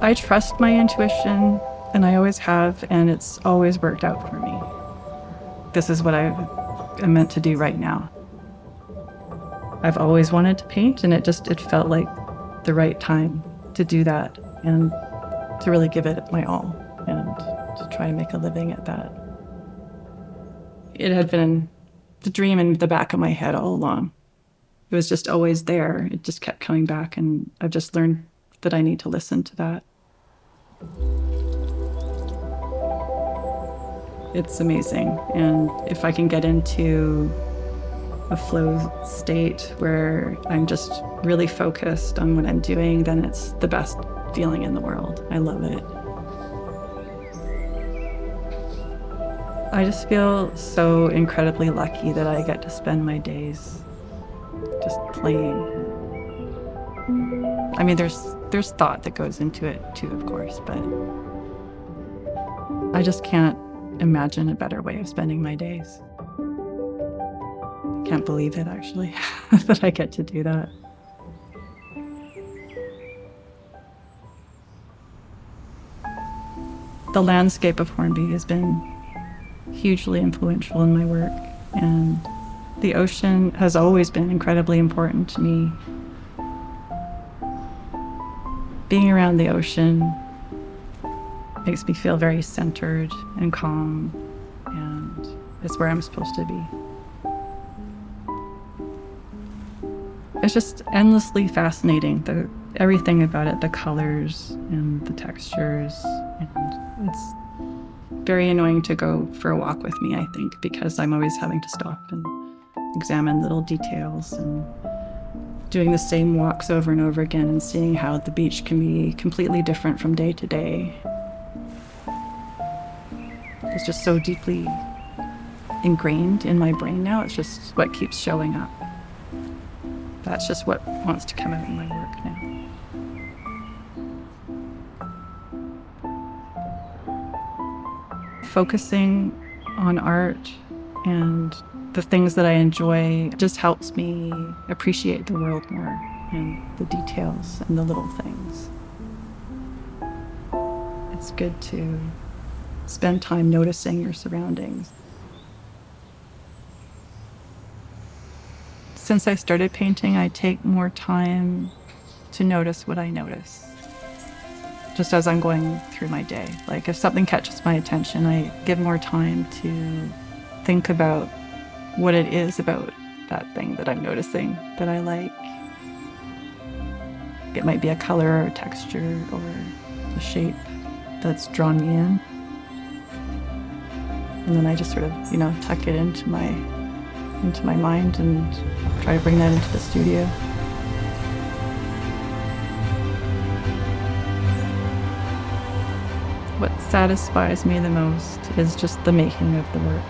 I trust my intuition, and I always have, and it's always worked out for me. This is what I am meant to do right now. I've always wanted to paint, and it felt like the right time to do that and to really give it my all and to try to make a living at that. It had been the dream in the back of my head all along. It was just always there. It just kept coming back, and I've just learned that I need to listen to that. It's amazing, and if I can get into a flow state where I'm just really focused on what I'm doing, then it's the best feeling in the world. I love it. I just feel so incredibly lucky that I get to spend my days just playing. I mean, there's thought that goes into it too, of course, but I just can't imagine a better way of spending my days. Can't believe it, actually, that I get to do that. The landscape of Hornby has been hugely influential in my work, and the ocean has always been incredibly important to me. Being around the ocean makes me feel very centered and calm, and it's where I'm supposed to be. It's just endlessly fascinating, everything about it, the colors and the textures, and it's very annoying to go for a walk with me, I think, because I'm always having to stop and examine little details and doing the same walks over and over again and seeing how the beach can be completely different from day to day. It's just so deeply ingrained in my brain now. It's just what keeps showing up. That's just what wants to come out in my work now. Focusing on art and the things that I enjoy just helps me appreciate the world more and the details and the little things. It's good to spend time noticing your surroundings. Since I started painting, I take more time to notice what I notice, just as I'm going through my day. Like if something catches my attention, I give more time to think about what it is about that thing that I'm noticing that I like. It might be a color or a texture or a shape that's drawn me in. And then I just sort of, tuck it into my mind and try to bring that into the studio. What satisfies me the most is just the making of the work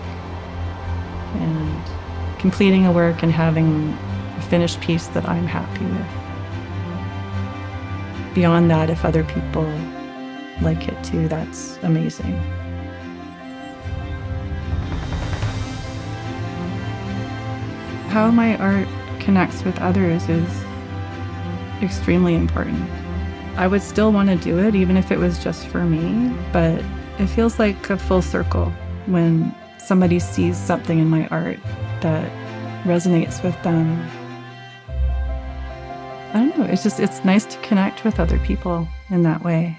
and completing a work and having a finished piece that I'm happy with. Beyond that, if other people like it too, that's amazing. How my art connects with others is extremely important. I would still want to do it even if it was just for me, but it feels like a full circle when somebody sees something in my art that resonates with them. I don't know, it's nice to connect with other people in that way.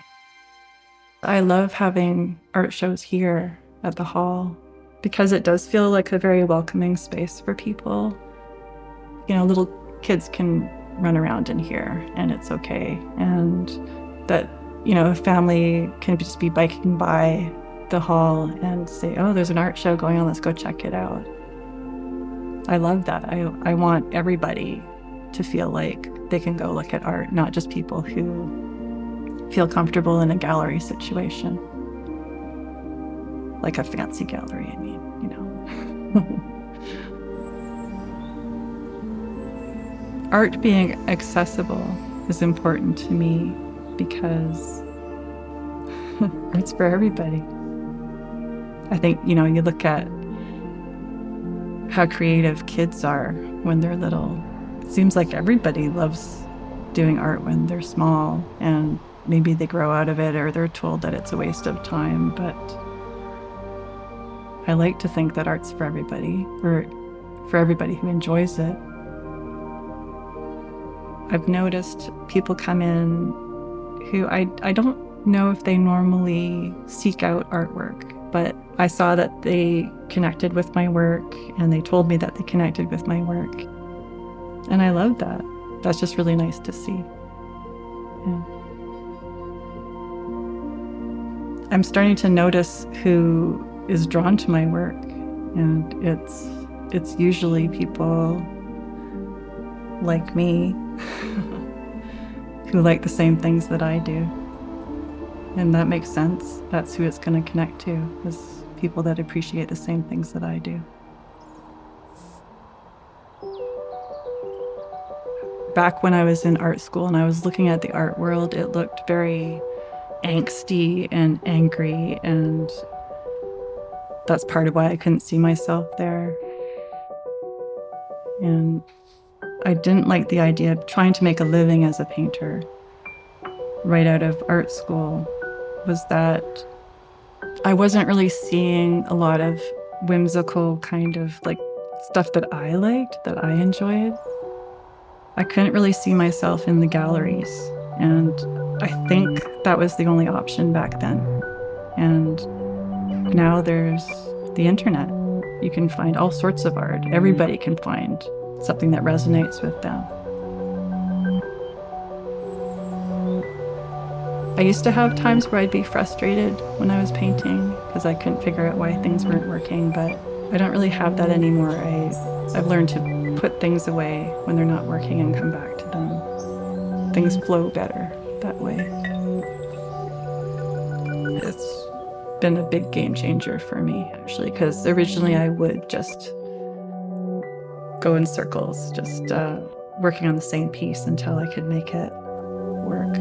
I love having art shows here at the hall because it does feel like a very welcoming space for people. Little kids can run around in here and it's okay. And that, a family can just be biking by the hall and say, oh, there's an art show going on, let's go check it out. I love that. I want everybody to feel like they can go look at art, not just people who feel comfortable in a gallery situation. Like a fancy gallery, I mean. Art being accessible is important to me because it's for everybody. I think, you look at how creative kids are when they're little. It seems like everybody loves doing art when they're small, and maybe they grow out of it or they're told that it's a waste of time, but I like to think that art's for everybody, or for everybody who enjoys it. I've noticed people come in who I don't know if they normally seek out artwork, but I saw that they connected with my work and they told me that they connected with my work. And I love that. That's just really nice to see. Yeah. I'm starting to notice who is drawn to my work, and it's usually people like me who like the same things that I do. And that makes sense. That's who it's going to connect to, is people that appreciate the same things that I do. Back when I was in art school and I was looking at the art world, it looked very angsty and angry, and that's part of why I couldn't see myself there. And I didn't like the idea of trying to make a living as a painter right out of art school. Was that I wasn't really seeing a lot of whimsical kind of like stuff that I liked, that I enjoyed. I couldn't really see myself in the galleries, and I think that was the only option back then. And now there's the internet. You can find all sorts of art. Everybody can find something that resonates with them. I used to have times where I'd be frustrated when I was painting because I couldn't figure out why things weren't working, but I don't really have that anymore. I've learned to put things away when they're not working and come back to them. Things flow better that way. It's been a big game changer for me, actually, because originally I would just go in circles, just working on the same piece until I could make it work.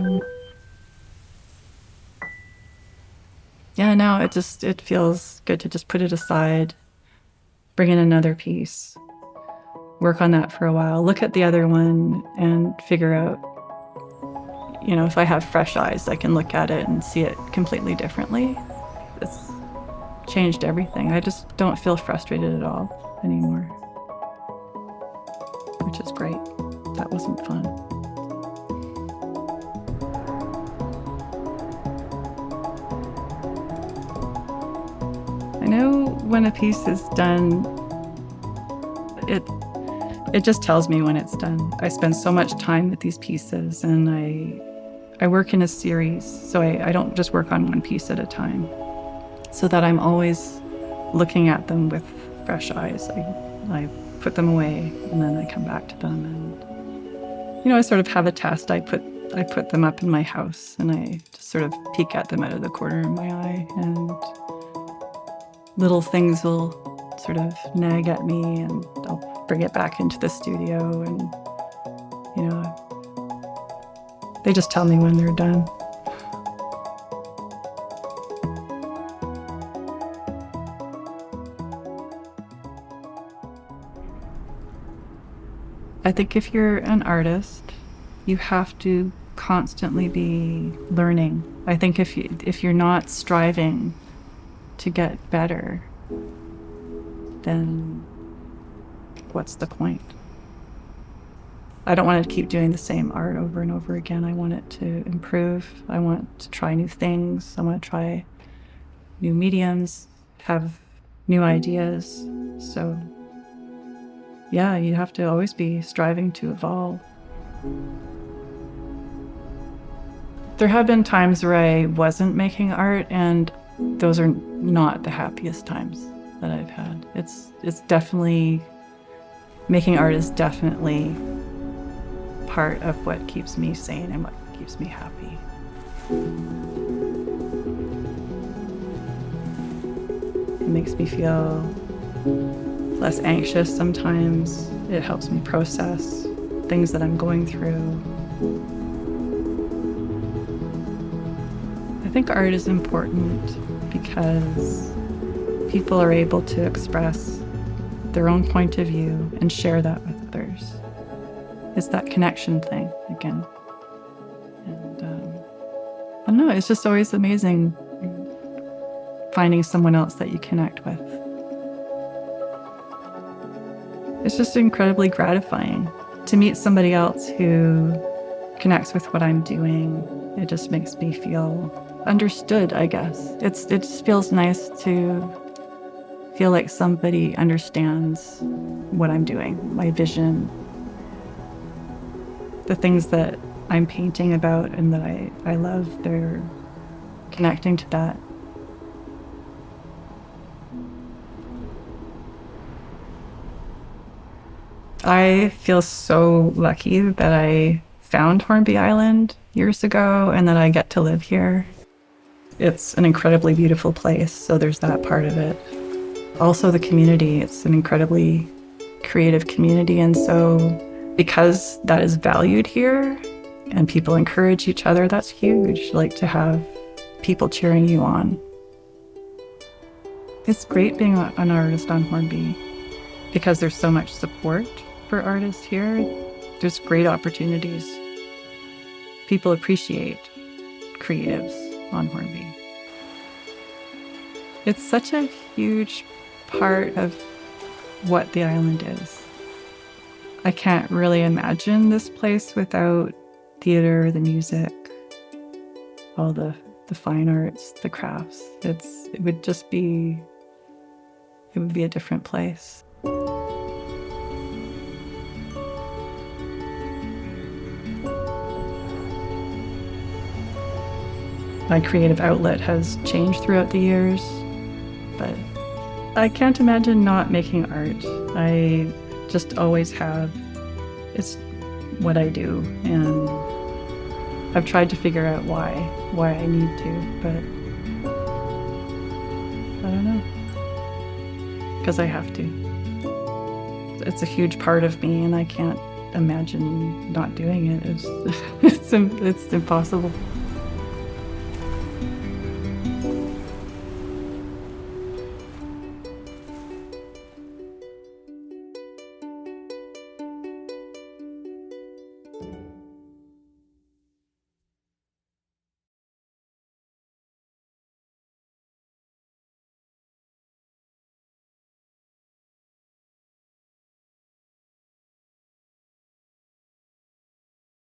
Yeah, now it feels good to just put it aside, bring in another piece, work on that for a while, look at the other one and figure out, if I have fresh eyes, I can look at it and see it completely differently. It's changed everything. I just don't feel frustrated at all anymore, which is great. That wasn't fun. I know when a piece is done, it just tells me when it's done. I spend so much time with these pieces, and I work in a series, so I don't just work on one piece at a time, so that I'm always looking at them with fresh eyes. I put them away and then I come back to them, and I sort of have a test. I put them up in my house and I just sort of peek at them out of the corner of my eye, and little things will sort of nag at me, and I'll bring it back into the studio, and they just tell me when they're done. I think if you're an artist, you have to constantly be learning. I think if you're not striving to get better, then what's the point? I don't want to keep doing the same art over and over again. I want it to improve. I want to try new things. I want to try new mediums, have new ideas. So yeah, you have to always be striving to evolve. There have been times where I wasn't making art, and those are not the happiest times that I've had. It's definitely, making art is definitely part of what keeps me sane and what keeps me happy. It makes me feel less anxious sometimes. It helps me process things that I'm going through. I think art is important because people are able to express their own point of view and share that with others. It's that connection thing again. And know, it's just always amazing finding someone else that you connect with. It's just incredibly gratifying to meet somebody else who connects with what I'm doing. It just makes me feel understood, I guess. It just feels nice to feel like somebody understands what I'm doing, my vision, the things that I'm painting about and that I love. They're connecting to that. I feel so lucky that I found Hornby Island years ago and that I get to live here. It's an incredibly beautiful place, so there's that part of it. Also the community, it's an incredibly creative community, and so because that is valued here and people encourage each other, that's huge, like to have people cheering you on. It's great being an artist on Hornby because there's so much support for artists here. There's great opportunities. People appreciate creatives on Hornby. It's such a huge part of what the island is. I can't really imagine this place without theater, the music, all the fine arts, the crafts. It would be a different place. My creative outlet has changed throughout the years, but I can't imagine not making art. I just always have. It's what I do, and I've tried to figure out why I need to, but I don't know, because I have to. It's a huge part of me, and I can't imagine not doing it. It's impossible.